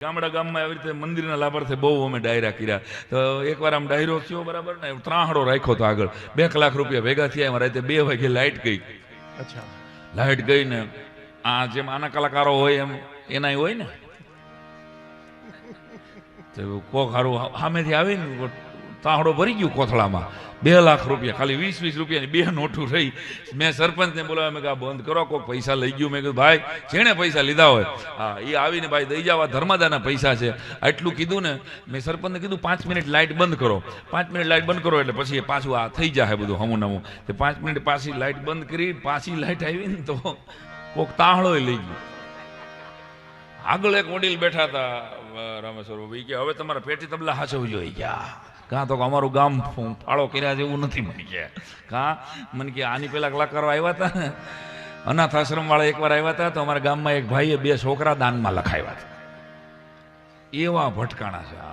ગામડા ગામમાં આવી રીતે મંદિરના લાભાર્થે બહુ અમે ડાયરા કર્યા. તો એકવાર આમ ડાયરો થયો બરાબર ને, ત્રાહડો રાખ્યો તો આગળ. 2 લાખ રૂપિયા ભેગા થયા. એમાં રાતે 2 વાગે લાઇટ ગઈ. અચ્છા, લાઇટ ગઈ ને આ જેમ આના કલાકારો હોય એમ એના હોય ને, તો કોક હારું સામેથી આવીને તાહડો ભરી ગયું કોથળામાં. 2 લાખ રૂપિયા, ખાલી 20-20 રૂપિયાની 2 નોટું રહી. મેં સરપંચને બોલાવ્યા, મેં કહ્યું બંધ કરો, કોઈક પૈસા લઈ ગયું. મેં કીધું ભાઈ જેણે પૈસા લીધા હોય હા એ આવીને ભાઈ દઈ જવા, ધર્માદાના પૈસા છે. આટલું કીધું ને મેં સરપંચને કીધું 5 મિનિટ લાઇટ બંધ કરો. 5 મિનિટ લાઇટ બંધ કરો એટલે પછી એ પાછું આ થઈ જાય બધું હમું નમું. તે 5 મિનિટ પાછી લાઇટ બંધ કરી, પાછી લાઇટ આવી ને તો કોક તાહડો લઈ ગયું. આગળ એક વડીલ બેઠા હતા રામેશ્વર ભાઈ, કે હવે તમારા પેટી તબલા હાચવજો જોઈએ. ગયા કાં તો અમારું ગામ ફાળો કર્યા જેવું નથી. મને કે કાં મને કે આની પેલા કલાકારો આવ્યા હતા ને, અનાથ આશ્રમ વાળા એકવાર આવ્યા હતા, તો અમારા ગામમાં એક ભાઈએ 2 છોકરા દાનમાં લખાવ્યા હતા. એવા ભટકાણા છે.